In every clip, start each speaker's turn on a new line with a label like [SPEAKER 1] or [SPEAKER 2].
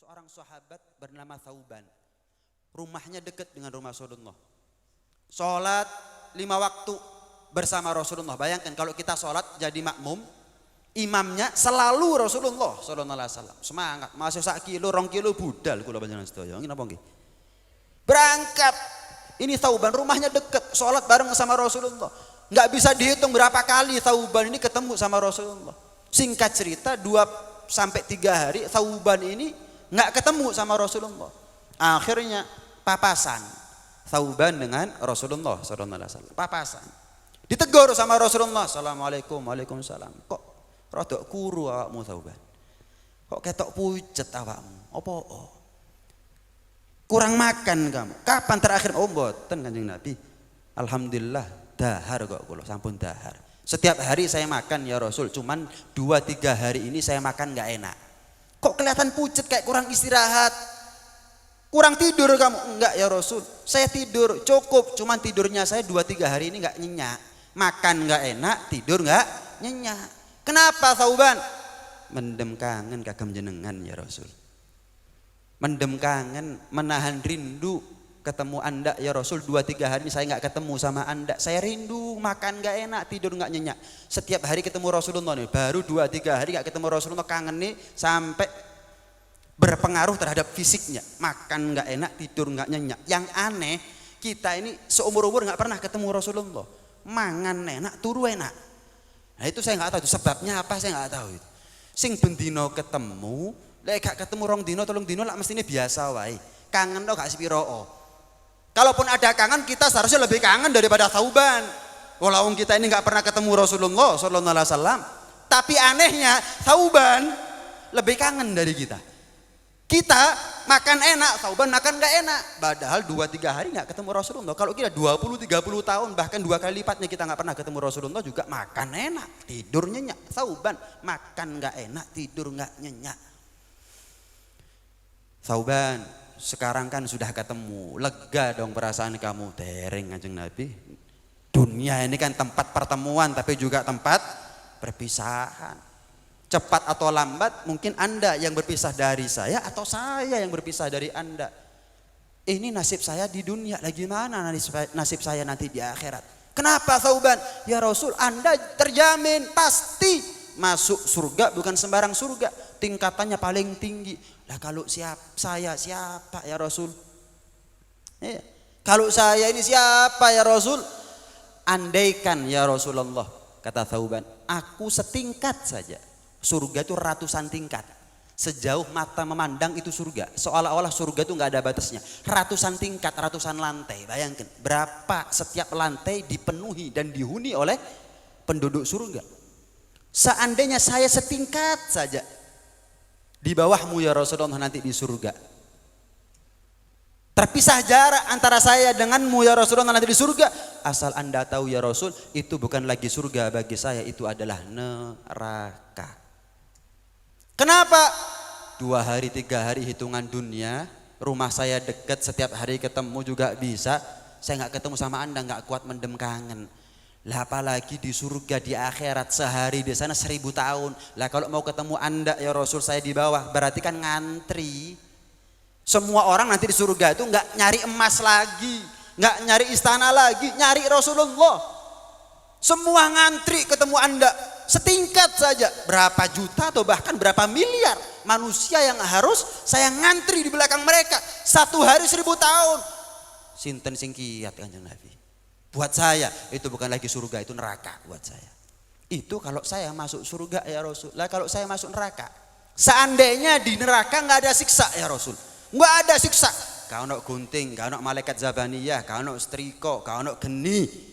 [SPEAKER 1] seorang sahabat bernama Thauban. Rumahnya dekat dengan rumah Rasulullah. Sholat 5 waktu bersama Rasulullah. Bayangkan kalau kita sholat jadi makmum, imamnya selalu Rasulullah sallallahu alaihi wasallam. Semangat, masih sak kilo, 2 kilo budal kula panjenengan sedaya. Nggih napa nggih? Berangkat. Ini Thauban rumahnya dekat, sholat bareng sama Rasulullah. Nggak bisa dihitung berapa kali Thauban ini ketemu sama Rasulullah. Singkat cerita 2 sampai 3 hari Thauban ini nggak ketemu sama Rasulullah. Akhirnya papasan Thauban dengan Rasulullah sallallahu alaihi wasallam. Papasan. Ditegur sama Rasulullah, assalamualaikum, waalaikumsalam. Kok rodok kuru awakmu Thauban? Kok ketok pucet awakmu? Apa? Kurang makan kamu. Kapan terakhir? Oh mboten Kanjeng Nabi. Alhamdulillah dahar kok kula, sampun dahar. Setiap hari saya makan ya Rasul, cuman 2-3 hari ini saya makan nggak enak. Kok kelihatan pucet kayak kurang istirahat? Kurang tidur kamu? Enggak ya Rasul, saya tidur cukup, cuman tidurnya saya 2-3 hari ini nggak nyenyak. Makan nggak enak, tidur nggak nyenyak. Kenapa Thauban? Mendem kangen kagem jenengan ya Rasul. Mendem kangen, menahan rindu ketemu Anda ya Rasul. 2-3 hari ini saya nggak ketemu sama Anda. Saya rindu, makan nggak enak, tidur nggak nyenyak. Setiap hari ketemu Rasulullah nih, baru 2-3 hari nggak ketemu Rasulullah, kangen nih sampai berpengaruh terhadap fisiknya. Makan nggak enak, tidur nggak nyenyak. Yang aneh, kita ini seumur-umur nggak pernah ketemu Rasulullah. Mangan enak, turu enak. Nah itu saya nggak tahu, itu sebabnya apa saya nggak tahu. Itu. Sing bendino ketemu, lek gak ketemu 2 dino 3 dino lah mestinya biasa wae. Kangen tok gak sepiro. Kalaupun ada kangen, kita seharusnya lebih kangen daripada Thauban. Walaupun kita ini nggak pernah ketemu Rasulullah sallallahu alaihi wasallam, tapi anehnya Thauban lebih kangen dari kita. Kita makan enak, Thauban makan nggak enak. Padahal 2-3 hari nggak ketemu Rasulullah. Kalau kita 20-30 tahun, bahkan 2 kali lipatnya kita nggak pernah ketemu Rasulullah juga makan enak, tidur nyenyak. Thauban makan nggak enak, tidur nggak nyenyak. Thauban, sekarang kan sudah ketemu, lega dong perasaan kamu. Dereng Kanjeng Nabi. Dunia ini kan tempat pertemuan tapi juga tempat perpisahan. Cepat atau lambat mungkin Anda yang berpisah dari saya atau saya yang berpisah dari Anda. Ini nasib saya di dunia, lagi mana nasib saya nanti di akhirat. Kenapa Thauban? Ya Rasul, Anda terjamin pasti masuk surga, bukan sembarang surga. Tingkatannya paling tinggi. Lah kalau saya siapa ya Rasul? Ya. Kalau saya ini siapa ya Rasul? Andaikan ya Rasulullah, kata Thauban, aku setingkat saja. Surga itu ratusan tingkat. Sejauh mata memandang itu surga. Seolah-olah surga itu nggak ada batasnya. Ratusan tingkat, ratusan lantai. Bayangkan berapa setiap lantai dipenuhi dan dihuni oleh penduduk surga. Seandainya saya setingkat saja di bawahmu ya Rasulullah nanti di surga. Terpisah jarak antara saya denganmu ya Rasulullah nanti di surga. Asal Anda tahu ya Rasul, itu bukan lagi surga bagi saya, itu adalah neraka. Kenapa? 2 hari 3 hari hitungan dunia, rumah saya dekat, setiap hari ketemu juga bisa. Saya nggak ketemu sama Anda, nggak kuat mendem kangen. Lah apalagi di surga, di akhirat, sehari di sana 1000 tahun. Lah kalau mau ketemu Anda ya Rasul, saya di bawah, berarti kan ngantri. Semua orang nanti di surga itu nggak nyari emas lagi, nggak nyari istana lagi, nyari Rasulullah. Semua ngantri ketemu Anda. Setingkat saja, berapa juta atau bahkan berapa miliar manusia yang harus saya ngantri di belakang mereka. 1 hari 1000 tahun. Sinten sing kiat Kanjeng Nabi. Buat saya itu bukan lagi surga, itu neraka buat saya. Itu kalau saya masuk surga ya Rasul. Lah kalau saya masuk neraka, seandainya di neraka nggak ada siksa ya Rasul, nggak ada siksa. Kau nak gunting, kau nak malaikat zabaniyah, kau nak setrika, kau nak geni.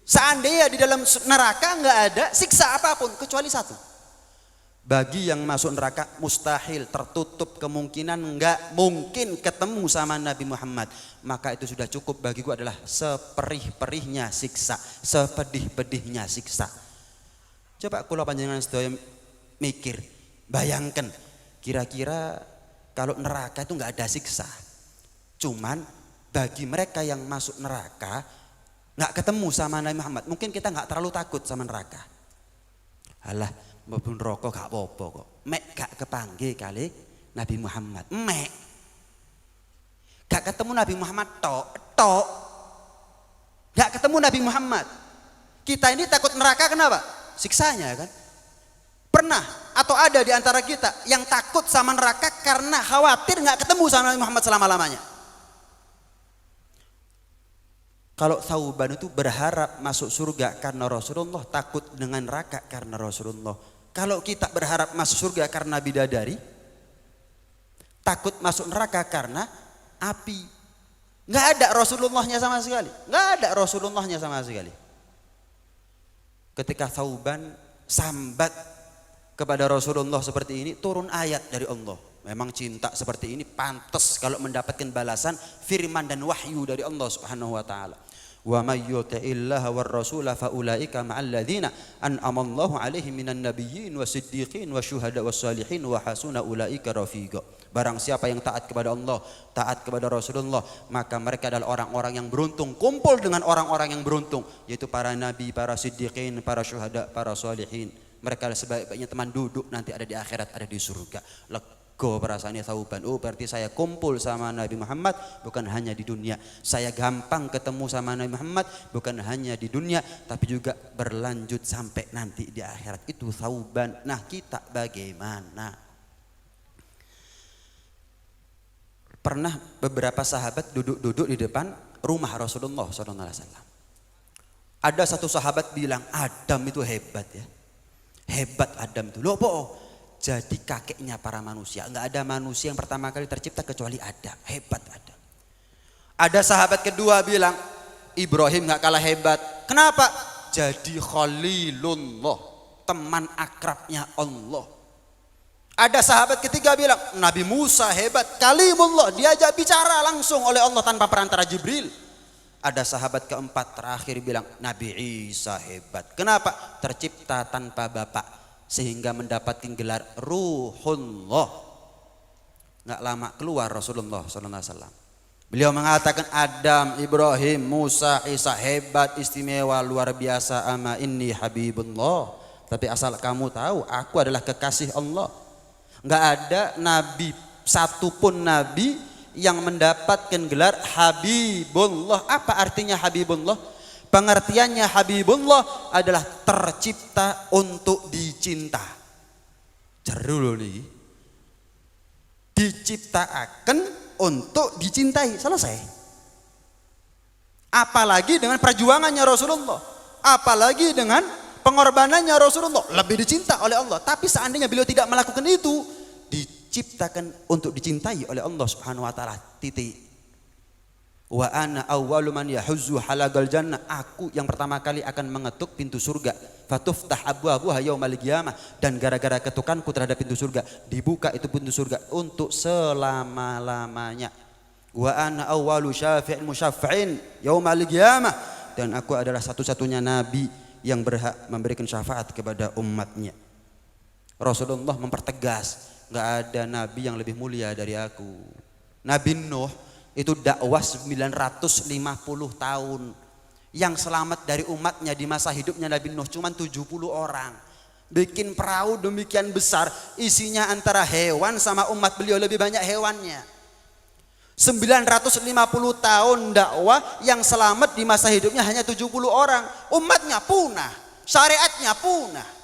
[SPEAKER 1] Seandainya di dalam neraka nggak ada siksa apapun kecuali satu. Bagi yang masuk neraka mustahil, tertutup kemungkinan, nggak mungkin ketemu sama Nabi Muhammad. Maka itu sudah cukup bagiku adalah seperih-perihnya siksa, sepedih-pedihnya siksa. Coba kula panjenengan sedaya mikir, bayangkan kira-kira kalau neraka itu nggak ada siksa. Cuman bagi mereka yang masuk neraka nggak ketemu sama Nabi Muhammad, mungkin kita nggak terlalu takut sama neraka. Alah, mlebu neraka gak apa-apa kok. Mek gak kepanggih kali Nabi Muhammad. Mek. Gak ketemu Nabi Muhammad tok. Gak ketemu Nabi Muhammad. Kita ini takut neraka kenapa? Siksanya kan. Pernah atau ada di antara kita yang takut sama neraka karena khawatir gak ketemu sama Nabi Muhammad selama-lamanya. Kalau Thauban itu berharap masuk surga karena Rasulullah, takut dengan neraka karena Rasulullah. Kalau kita berharap masuk surga karena bidadari, takut masuk neraka karena api. Nggak ada Rasulullahnya sama sekali. Nggak ada Rasulullahnya sama sekali. Ketika Thauban sambat kepada Rasulullah seperti ini, turun ayat dari Allah. Memang cinta seperti ini pantas kalau mendapatkan balasan firman dan wahyu dari Allah Subhanahu wa taala. Wa may yuti'illaha war rasula fa ulaika ma'al ladzina an'ama Allahu 'alaihim minan nabiyyin wasiddiqin wasyuhada wassalihin wa hasuna ulaika rafiqa. Barang siapa yang taat kepada Allah, taat kepada Rasulullah, maka mereka adalah orang-orang yang beruntung, kumpul dengan orang-orang yang beruntung, yaitu para nabi, para siddiqin, para syuhada, para salihin. Mereka sebaik-baiknya teman duduk nanti ada di akhirat, ada di surga. Go perasaannya Thauban. Oh berarti saya kumpul sama Nabi Muhammad bukan hanya di dunia. Saya gampang ketemu sama Nabi Muhammad bukan hanya di dunia, tapi juga berlanjut sampai nanti di akhirat. Itu Thauban. Nah kita bagaimana? Pernah beberapa sahabat duduk-duduk di depan rumah Rasulullah SAW. Ada satu sahabat bilang, Adam itu hebat ya. Hebat Adam itu. Loh po? Jadi kakeknya para manusia. Enggak ada manusia yang pertama kali tercipta kecuali Adam. Hebat Adam. Ada sahabat kedua bilang, Ibrahim enggak kalah hebat. Kenapa? Jadi Khalilullah, teman akrabnya Allah. Ada sahabat ketiga bilang, Nabi Musa hebat, Kalimullah, diajak bicara langsung oleh Allah tanpa perantara Jibril. Ada sahabat keempat terakhir bilang, Nabi Isa hebat. Kenapa? Tercipta tanpa bapak sehingga mendapatkan gelar Ruhullah. Nggak lama keluar Rasulullah SAW. Beliau mengatakan Adam, Ibrahim, Musa, Isa hebat, istimewa, luar biasa. Ama inni habibullah. Tapi asal kamu tahu, aku adalah kekasih Allah. Nggak ada nabi, satupun nabi yang mendapatkan gelar Habibullah. Apa artinya Habibullah? Pengertiannya Habibullah adalah tercipta untuk dicinta. Jeru nih. Diciptakan untuk dicintai. Selesai. Apalagi dengan perjuangannya Rasulullah. Apalagi dengan pengorbanannya Rasulullah. Lebih dicinta oleh Allah. Tapi seandainya beliau tidak melakukan itu, diciptakan untuk dicintai oleh Allah Subhanahu wa taala. Titik. Wa ana awwalu man yahuzzu halagal jannah. Aku yang pertama kali akan mengetuk pintu surga. Fatuftah abwabuha yaumal qiyamah. Dan gara-gara ketukanku terhadap pintu surga, dibuka itu pintu surga untuk selama-lamanya. Wa ana awwalu syafi'in musyaffa'in yaumal qiyamah. Dan aku adalah satu-satunya nabi yang berhak memberikan syafaat kepada umatnya. Rasulullah mempertegas, enggak ada nabi yang lebih mulia dari aku. Nabi Nuh itu dakwah 950 tahun. Yang selamat dari umatnya di masa hidupnya Nabi Nuh cuma 70 orang. Bikin perahu demikian besar, isinya antara hewan sama umat beliau, lebih banyak hewannya. 950 tahun dakwah, yang selamat di masa hidupnya hanya 70 orang. Umatnya punah, syariatnya punah.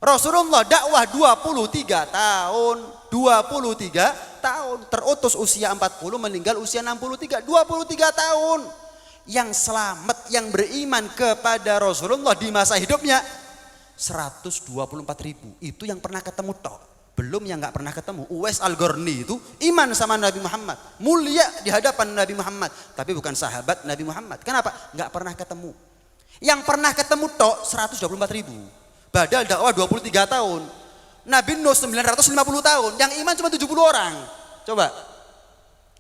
[SPEAKER 1] Rasulullah dakwah 23 tahun, 23 tahun, terutus usia 40, meninggal usia 63, 23 tahun. Yang selamat, yang beriman kepada Rasulullah di masa hidupnya 124.000. Itu yang pernah ketemu tok. Belum yang gak pernah ketemu. Uwais Al-Qarni itu iman sama Nabi Muhammad, mulia di hadapan Nabi Muhammad, tapi bukan sahabat Nabi Muhammad. Kenapa? Gak pernah ketemu. Yang pernah ketemu tok 124.000. Badal dakwah 23 tahun. Nabi Nuh 950 tahun, yang iman cuma 70 orang. Coba.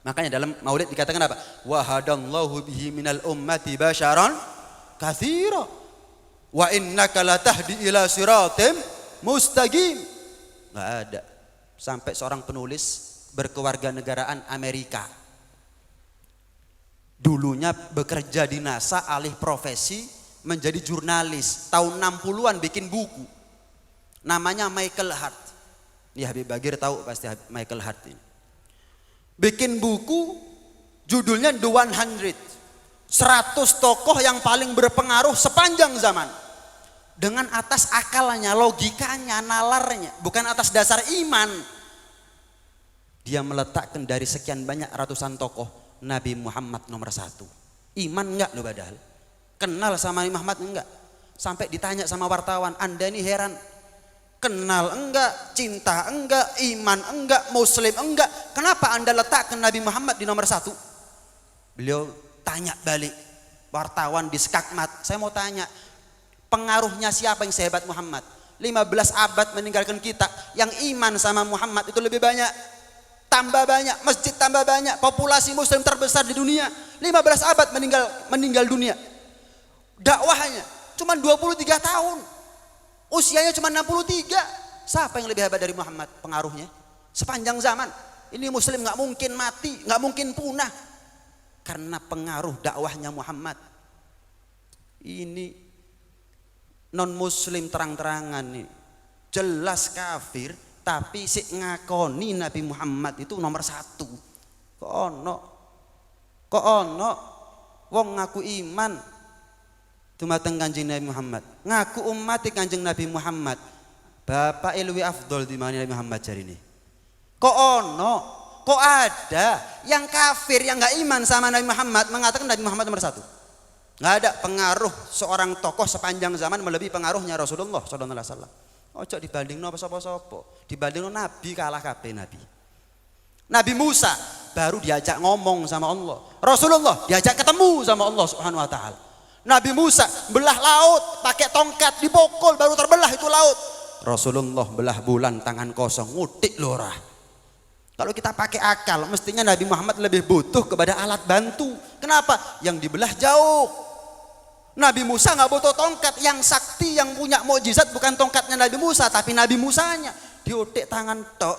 [SPEAKER 1] Makanya dalam Maulid dikatakan apa? Wa hadallahu bihi minal ummati basyaran katsira. Wa innaka latahdi ila siratim mustaqim. Enggak ada. Sampai seorang penulis berkewarganegaraan Amerika. Dulunya bekerja di NASA, alih profesi menjadi jurnalis. Tahun 60-an bikin buku. Namanya Michael Hart. Ya Habib Bagir tahu pasti Michael Hart ini. Bikin buku judulnya The 100 tokoh yang paling berpengaruh sepanjang zaman. Dengan atas akalnya, logikanya, nalarnya, bukan atas dasar iman. Dia meletakkan dari sekian banyak ratusan tokoh, Nabi Muhammad nomor 1. Iman enggak lo padahal. Kenal sama Nabi Muhammad enggak? Sampai ditanya sama wartawan, Anda ini heran. Kenal enggak, cinta enggak, iman enggak, muslim enggak. Kenapa Anda letakkan Nabi Muhammad di nomor 1? Beliau tanya balik. Wartawan di Skakmat, saya mau tanya, pengaruhnya siapa yang sehebat Muhammad? 15 abad meninggalkan kita, yang iman sama Muhammad itu lebih banyak. Tambah banyak, masjid tambah banyak, populasi muslim terbesar di dunia. 15 abad meninggal dunia. Dakwahnya cuma 23 tahun. Usianya cuma 63. Siapa yang lebih hebat dari Muhammad pengaruhnya? Sepanjang zaman. Ini muslim nggak mungkin mati, nggak mungkin punah. Karena pengaruh dakwahnya Muhammad. Ini non muslim terang-terangan nih. Jelas kafir, tapi si ngakoni Nabi Muhammad itu nomor 1. Kok ono wong ngaku iman dumateng Kanjeng Nabi Muhammad, ngaku umat Kanjeng Nabi Muhammad, bapak luwih afdol di mana Nabi Muhammad jari ini. Kok ada yang kafir yang nggak iman sama Nabi Muhammad mengatakan Nabi Muhammad nomor 1? Nggak ada. Pengaruh seorang tokoh sepanjang zaman melebihi pengaruhnya Rasulullah sallallahu alaihi wasallam. Ojo dibanding no sapa-sapa. Dibanding no Nabi kalah kabeh Nabi. Nabi Musa baru diajak ngomong sama Allah. Rasulullah diajak ketemu sama Allah Subhanahu wa taala. Nabi Musa belah laut pakai tongkat dipukul baru terbelah itu laut. Rasulullah belah bulan tangan kosong, ngutik lorah. Kalau kita pakai akal, mestinya Nabi Muhammad lebih butuh kepada alat bantu. Kenapa? Yang dibelah jauh. Nabi Musa nggak butuh tongkat, yang sakti, yang punya mukjizat bukan tongkatnya Nabi Musa, tapi Nabi Musanya. Diutik tangan tok,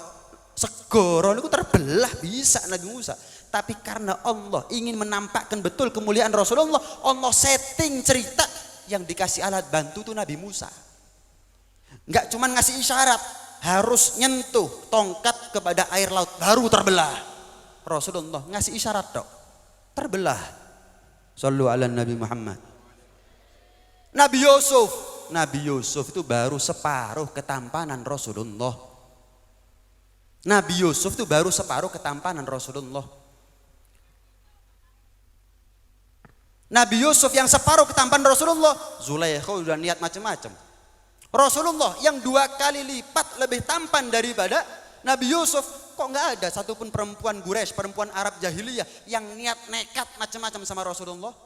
[SPEAKER 1] segoro itu terbelah bisa Nabi Musa. Tapi karena Allah ingin menampakkan betul kemuliaan Rasulullah, Allah setting cerita yang dikasih alat bantu itu Nabi Musa. Nggak cuman ngasih isyarat, harus nyentuh tongkat kepada air laut baru terbelah. Rasulullah ngasih isyarat dok, terbelah. Shallu ala Nabi Muhammad. Nabi Yusuf itu baru separuh ketampanan Rasulullah. Nabi Yusuf itu baru separuh ketampanan Rasulullah. Nabi Yusuf yang separuh ketampanan Rasulullah, Zulaikha udah niat macam-macam. Rasulullah yang 2 kali lipat lebih tampan daripada Nabi Yusuf, kok nggak ada satupun perempuan Quraisy, perempuan Arab jahiliyah yang niat nekat macam-macam sama Rasulullah?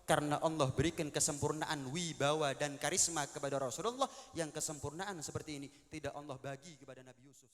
[SPEAKER 1] Karena Allah berikan kesempurnaan wibawa dan karisma kepada Rasulullah, yang kesempurnaan seperti ini tidak Allah bagi kepada Nabi Yusuf.